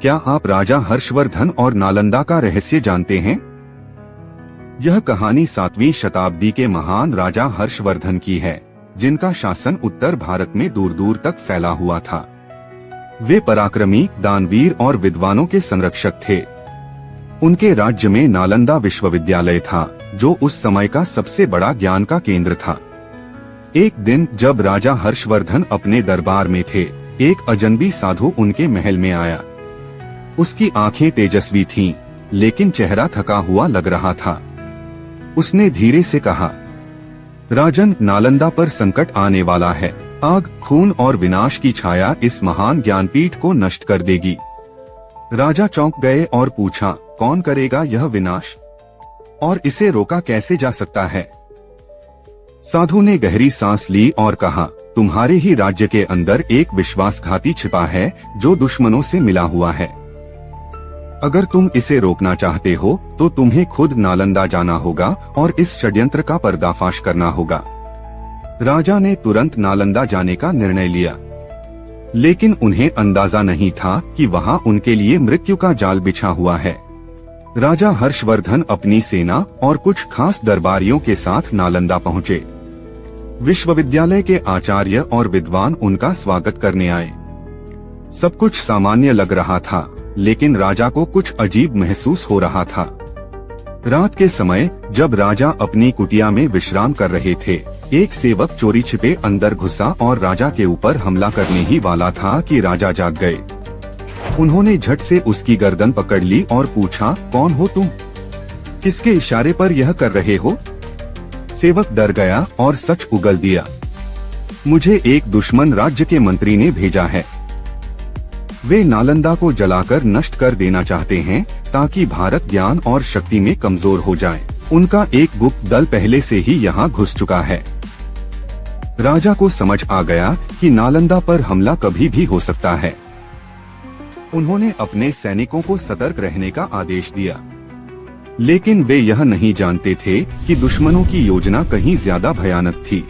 क्या आप राजा हर्षवर्धन और नालंदा का रहस्य जानते हैं? यह कहानी 7वीं शताब्दी के महान राजा हर्षवर्धन की है, जिनका शासन उत्तर भारत में दूर दूर तक फैला हुआ था। वे पराक्रमी, दानवीर और विद्वानों के संरक्षक थे। उनके राज्य में नालंदा विश्वविद्यालय था, जो उस समय का सबसे बड़ा ज्ञान का केंद्र था। एक दिन जब राजा हर्षवर्धन अपने दरबार में थे, एक अजनबी साधु उनके महल में आया। उसकी आंखें तेजस्वी थीं, लेकिन चेहरा थका हुआ लग रहा था। उसने धीरे से कहा, राजन, नालंदा पर संकट आने वाला है। आग, खून और विनाश की छाया इस महान ज्ञानपीठ को नष्ट कर देगी। राजा चौंक गए और पूछा, कौन करेगा यह विनाश और इसे रोका कैसे जा सकता है? साधु ने गहरी सांस ली और कहा, तुम्हारे ही राज्य के अंदर एक विश्वासघाती छिपा है, जो दुश्मनों से मिला हुआ है। अगर तुम इसे रोकना चाहते हो तो तुम्हें खुद नालंदा जाना होगा और इस षड्यंत्र का पर्दाफाश करना होगा। राजा ने तुरंत नालंदा जाने का निर्णय लिया, लेकिन उन्हें अंदाजा नहीं था कि वहां उनके लिए मृत्यु का जाल बिछा हुआ है। राजा हर्षवर्धन अपनी सेना और कुछ खास दरबारियों के साथ नालंदा पहुंचे। विश्वविद्यालय के आचार्य और विद्वान उनका स्वागत करने आए। सब कुछ सामान्य लग रहा था, लेकिन राजा को कुछ अजीब महसूस हो रहा था। रात के समय जब राजा अपनी कुटिया में विश्राम कर रहे थे, एक सेवक चोरी छिपे अंदर घुसा और राजा के ऊपर हमला करने ही वाला था कि राजा जाग गए। उन्होंने झट से उसकी गर्दन पकड़ ली और पूछा, कौन हो तुम? किसके इशारे पर यह कर रहे हो? सेवक डर गया और सच उगल दिया, मुझे एक दुश्मन राज्य के मंत्री ने भेजा है। वे नालंदा को जलाकर नष्ट कर देना चाहते हैं, ताकि भारत ज्ञान और शक्ति में कमजोर हो जाए। उनका एक गुप्त दल पहले से ही यहाँ घुस चुका है। राजा को समझ आ गया कि नालंदा पर हमला कभी भी हो सकता है। उन्होंने अपने सैनिकों को सतर्क रहने का आदेश दिया, लेकिन वे यह नहीं जानते थे कि दुश्मनों की योजना कहीं ज्यादा भयानक थी।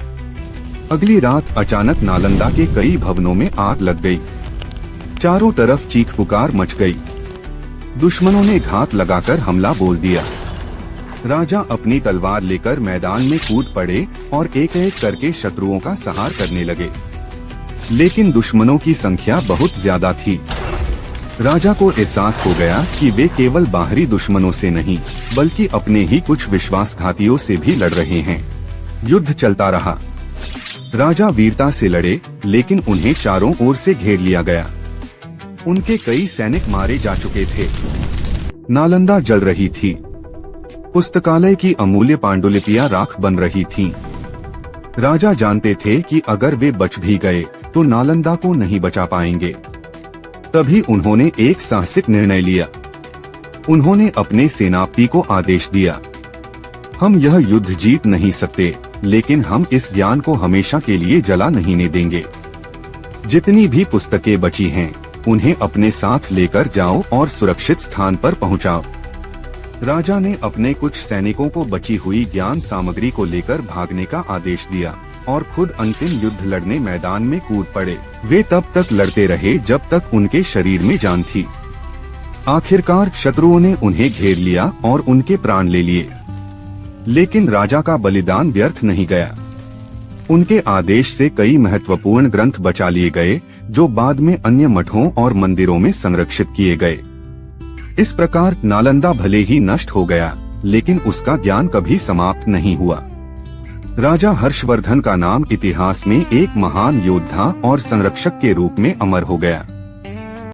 अगली रात अचानक नालंदा के कई भवनों में आग लग गई। चारों तरफ चीख पुकार मच गई। दुश्मनों ने घात लगाकर हमला बोल दिया। राजा अपनी तलवार लेकर मैदान में कूद पड़े और एक एक करके शत्रुओं का संहार करने लगे, लेकिन दुश्मनों की संख्या बहुत ज्यादा थी। राजा को एहसास हो गया कि वे केवल बाहरी दुश्मनों से नहीं, बल्कि अपने ही कुछ विश्वासघातियों से भी लड़ रहे हैं। युद्ध चलता रहा। राजा वीरता से लड़े, लेकिन उन्हें चारों ओर से घेर लिया गया। उनके कई सैनिक मारे जा चुके थे। नालंदा जल रही थी। पुस्तकालय की अमूल्य पांडुलिपियां राख बन रही थीं। राजा जानते थे कि अगर वे बच भी गए तो नालंदा को नहीं बचा पाएंगे। तभी उन्होंने एक साहसिक निर्णय लिया। उन्होंने अपने सेनापति को आदेश दिया, हम यह युद्ध जीत नहीं सकते, लेकिन हम इस ज्ञान को हमेशा के लिए जला नहीं देंगे। जितनी भी पुस्तकें बची हैं, उन्हें अपने साथ लेकर जाओ और सुरक्षित स्थान पर पहुंचाओ। राजा ने अपने कुछ सैनिकों को बची हुई ज्ञान सामग्री को लेकर भागने का आदेश दिया और खुद अंतिम युद्ध लड़ने मैदान में कूद पड़े। वे तब तक लड़ते रहे जब तक उनके शरीर में जान थी। आखिरकार शत्रुओं ने उन्हें घेर लिया और उनके प्राण ले लिए, लेकिन राजा का बलिदान व्यर्थ नहीं गया। उनके आदेश से कई महत्वपूर्ण ग्रंथ बचा लिए गए, जो बाद में अन्य मठों और मंदिरों में संरक्षित किए गए। इस प्रकार नालंदा भले ही नष्ट हो गया, लेकिन उसका ज्ञान कभी समाप्त नहीं हुआ। राजा हर्षवर्धन का नाम इतिहास में एक महान योद्धा और संरक्षक के रूप में अमर हो गया।